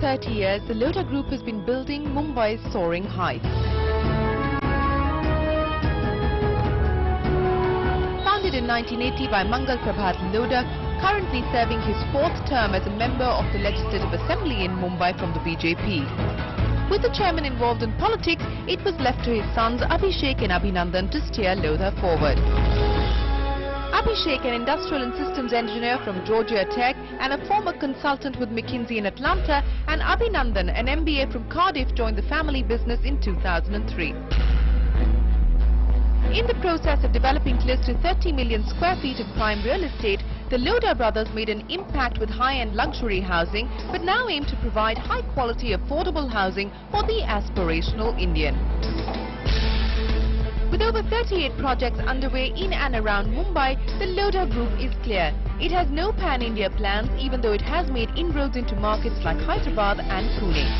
30 years, the Lodha Group has been building Mumbai's soaring heights. Founded in 1980 by Mangal Prabhat Lodha, currently serving his 4th term as a member of the Legislative Assembly in Mumbai from the BJP. With the chairman involved in politics, it was left to his sons Abhisheck and Abhinandan to steer Lodha forward. Abhisheck, an industrial and systems engineer from Georgia Tech and a former consultant with McKinsey in Atlanta, and Abhinandan, an MBA from Cardiff, joined the family business in 2003. In the process of developing close to 30 million square feet of prime real estate, the Lodha brothers made an impact with high-end luxury housing, but now aim to provide high-quality, affordable housing for the aspirational Indian. With over 38 projects underway in and around Mumbai, the Lodha Group is clear. It has no pan-India plans, even though it has made inroads into markets like Hyderabad and Pune.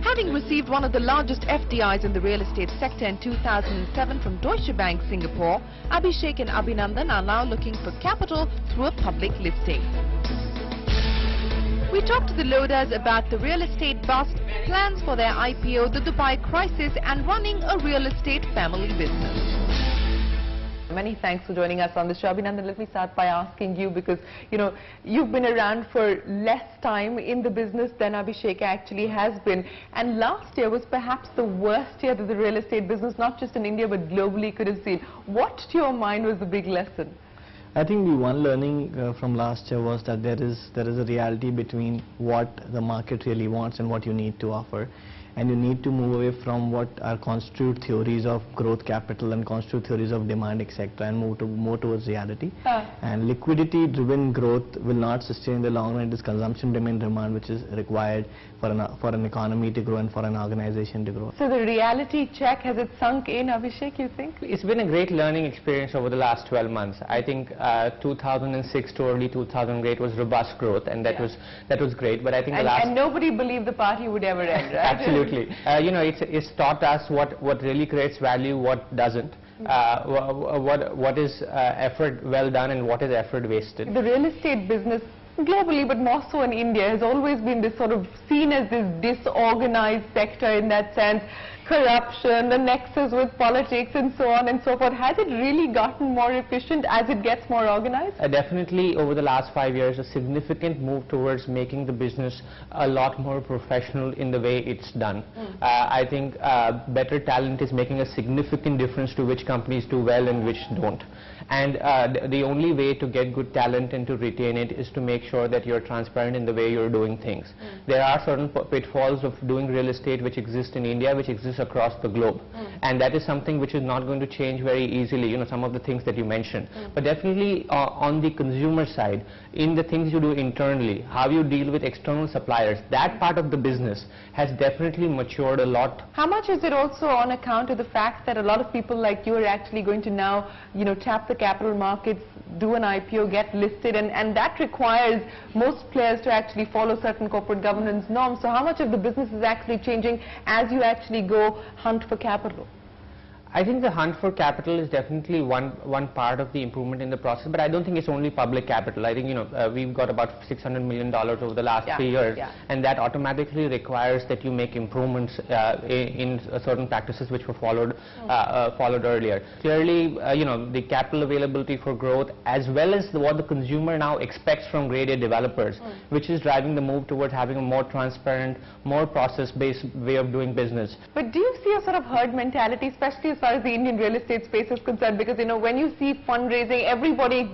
Having received one of the largest FDIs in the real estate sector in 2007 from Deutsche Bank Singapore, Abhisheck and Abhinandan are now looking for capital through a public listing. We talked to the Lodhas about the real estate bust, plans for their IPO, the Dubai crisis, and running a real estate family business. Many thanks for joining us on the show. Abhinandan, let me start by asking you, because you've been around for less time in the business than Abhisheck actually has been, and last year was perhaps the worst year that the real estate business, not just in India but globally, could have seen. What to your mind was the big lesson? I think the one learning from last year was that there is a reality between what the market really wants and what you need to offer. And you need to move away from what are constitute theories of growth capital and constitute theories of demand, etc., and move to more towards reality. And liquidity-driven growth will not sustain in the long run. It is consumption-driven demand which is required for an economy to grow and for an organization to grow. So the reality check, has it sunk in, Abhisheck, you think? It's been a great learning experience over the last 12 months. I think 2006 to early 2008 was robust growth, and that was great. But I think and nobody believed the party would ever end, right? Absolutely. It's taught us what really creates value, what doesn't. What is effort well done and what is effort wasted. The real estate business globally, but more so in India, has always been this sort of seen as this disorganized sector in that sense. Corruption, the nexus with politics and so on and so forth. Has it really gotten more efficient as it gets more organized? Definitely over the last 5 years, a significant move towards making the business a lot more professional in the way it's done. I think better talent is making a significant difference to which companies do well and which don't. And the only way to get good talent and to retain it is to make sure that you're transparent in the way you're doing things. There are certain pitfalls of doing real estate which exist in India, which exist across the globe, and that is something which is not going to change very easily, some of the things that you mentioned. But definitely on the consumer side, in the things you do internally, how you deal with external suppliers, that part of the business has definitely matured a lot. How much is it also on account of the fact that a lot of people like you are actually going to now tap the capital markets, do an IPO, get listed, and that requires most players to actually follow certain corporate governance norms. So how much of the business is actually changing as you actually go hunt for capital? I think the hunt for capital is definitely one part of the improvement in the process, but I don't think it's only public capital. I think we've got about $600 million over the last 3 years, and that automatically requires that you make improvements in certain practices which were followed earlier. Clearly, the capital availability for growth, as well as what the consumer now expects from grade A developers, which is driving the move towards having a more transparent, more process-based way of doing business. But do you see a sort of herd mentality, especially as far as the Indian real estate space is concerned? Because when you see fundraising, everybody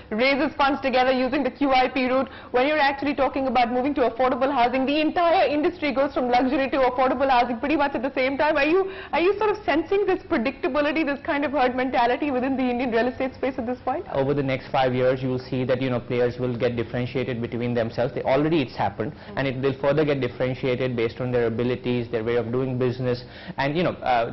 raises funds together using the QIP route. When you're actually talking about moving to affordable housing, the entire industry goes from luxury to affordable housing pretty much at the same time. Are you sort of sensing this predictability, this kind of herd mentality within the Indian real estate space at this point? Over the next 5 years, you will see that players will get differentiated between themselves. Already it's happened, and it will further get differentiated based on their abilities, their way of doing business, and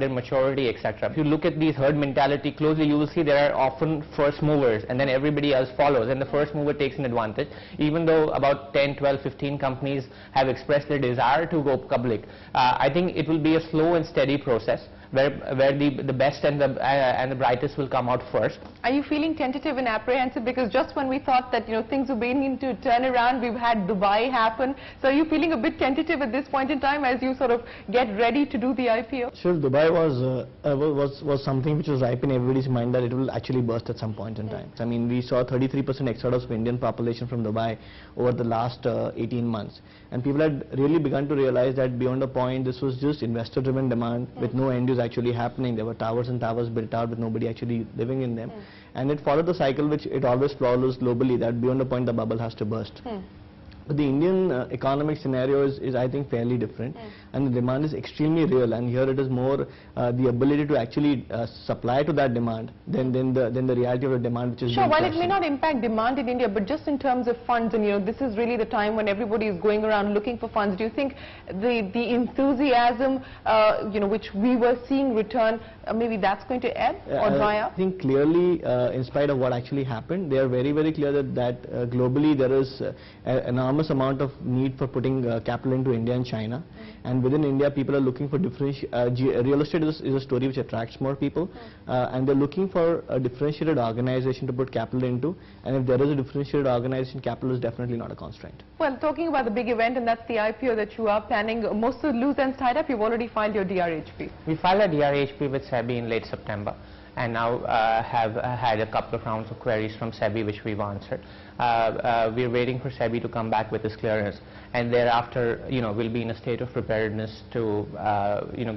their maturity, etc. etc. If you look at these herd mentality closely, you will see there are often first movers and then everybody else follows, and the first mover takes an advantage. Even though about 10, 12, 15 companies have expressed their desire to go public, I think it will be a slow and steady process where the best and the brightest will come out first. Are you feeling tentative and apprehensive? Because just when we thought that things were beginning to turn around, we've had Dubai happen. So are you feeling a bit tentative at this point in time as you sort of get ready to do the IPO? Sure, Dubai was something which was ripe in everybody's mind that it will actually burst at some point in time. I mean, we saw 33% exodus of Indian population from Dubai over the last 18 months. And people had really begun to realize that beyond a point, this was just investor-driven demand with no end use actually happening. There were towers and towers built out with nobody actually living in them. And it followed the cycle which it always follows globally, that beyond a point the bubble has to burst. But the Indian economic scenario is I think fairly different, and the demand is extremely real, and here it is more the ability to actually supply to that demand than the reality of the demand which is Sure, while it may not impact demand in India, but just in terms of funds, and this is really the time when everybody is going around looking for funds. Do you think the enthusiasm which we were seeing return, maybe that's going to ebb or dry up? I think clearly, in spite of what actually happened, they are very, very clear that globally there is enormous amount of need for putting capital into India and China, and within India people are looking for real estate is a story which attracts more people, and they're looking for a differentiated organization to put capital into, and if there is a differentiated organization, capital is definitely not a constraint. Well, talking about the big event, and that's the IPO that you are planning, most of the loose ends tied up. You've already filed your DRHP. We filed a DRHP with SEBI in late September, and now have had a couple of rounds of queries from SEBI which we've answered. We're waiting for SEBI to come back with this clearance, and thereafter we'll be in a state of preparedness to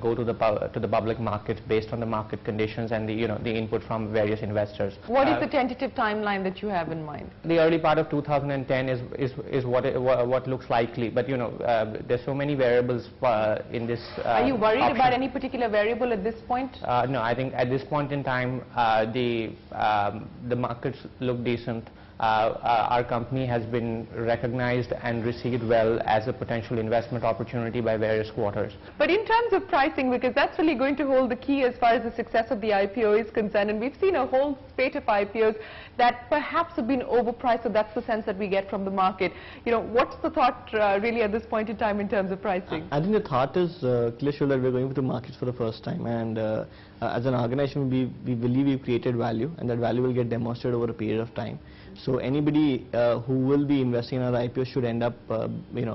go to the public market based on the market conditions and the input from various investors. What is the tentative timeline that you have in mind? The early part of 2010 is what looks likely, but there's so many variables in this Are you worried option. about any particular variable at this point? No, I think at this point in time the markets look decent. Our company has been recognized and received well as a potential investment opportunity by various quarters. But in terms of pricing, because that's really going to hold the key as far as the success of the IPO is concerned, and we've seen a whole spate of IPOs that perhaps have been overpriced, so that's the sense that we get from the market. What's the thought really at this point in time in terms of pricing? I think the thought is clear that we're going to the markets for the first time, and as an organization we believe we've created value, and that value will get demonstrated over a period of time. So anybody who will be investing in our IPO should end up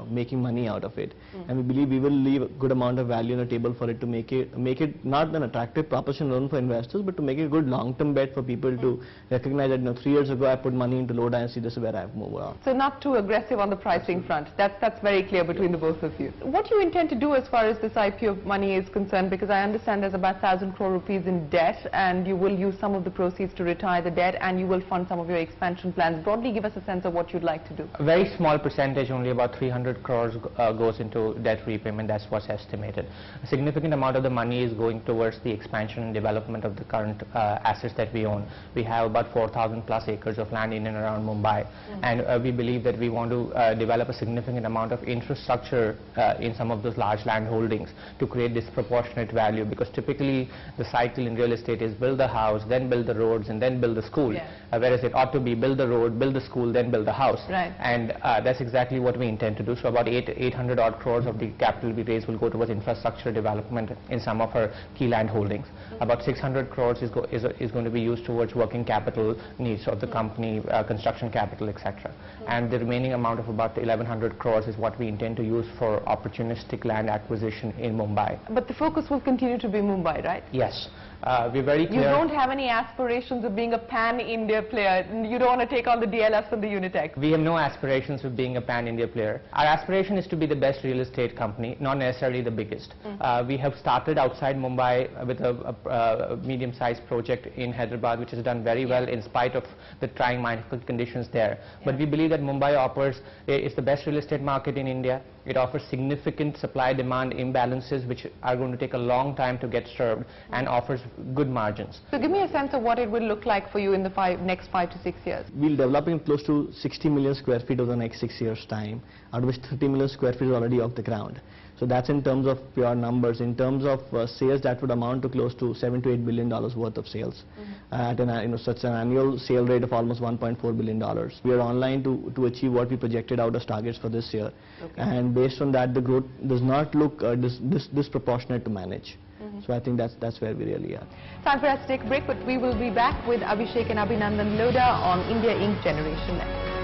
making money out of it, and we believe we will leave a good amount of value on the table for it to make it not an attractive proposition alone for investors, but to make it a good long-term bet for people to recognize that 3 years ago I put money into Lodha and see this is where I've moved on. So not too aggressive on the pricing front. That's very clear between the both of you. What do you intend to do as far as this IPO money is concerned? Because I understand there's about 1,000 crore rupees in debt, and you will use some of the proceeds to retire the debt, and you will fund some of your expansion plans. Broadly give us a sense of what you'd like to do. A very small percentage, only about 300 crores goes into debt repayment. That's what's estimated. A significant amount of the money is going towards the expansion and development of the current assets that we own. We have about 4,000 plus acres of land in and around Mumbai, and we believe that we want to develop a significant amount of infrastructure in some of those large land holdings to create disproportionate value, because typically the cycle in real estate is build the house, then build the roads, and then build the school, whereas it ought to be build the road, build the school, then build the house. Right. And that's exactly what we intend to do. So about 800 odd crores of the capital we raise will go towards infrastructure development in some of our key land holdings. About 600 crores is going to be used towards working capital needs of the company, construction capital, etc. And the remaining amount of about 1,100 crores is what we intend to use for opportunistic land acquisition in Mumbai. But the focus will continue to be Mumbai, right? Yes. We're very clear. You don't have any aspirations of being a pan-India player. You don't want to take on the DLFs from the Unitech. We have no aspirations of being a pan-India player. Our aspiration is to be the best real estate company, not necessarily the biggest. We have started outside Mumbai with a medium-sized project in Hyderabad, which has done very well in spite of the trying market conditions there. But we believe that Mumbai is the best real estate market in India. It offers significant supply-demand imbalances which are going to take a long time to get served, and offers good margins. So give me a sense of what it will look like for you in the next 5 to 6 years. We'll develop in close to 60 million square feet over the next 6 years' time, out of which 30 million square feet is already off the ground. So that's in terms of pure numbers. In terms of sales, that would amount to close to $7 to $8 billion worth of sales, at such an annual sale rate of almost $1.4 billion. We are online to achieve what we projected out as targets for this year, and based on that, the growth does not look disproportionate to manage. So I think that's where we really are. Time for us to take a break, but we will be back with Abhisheck and Abhinandan Lodha on India Inc. Generation Next.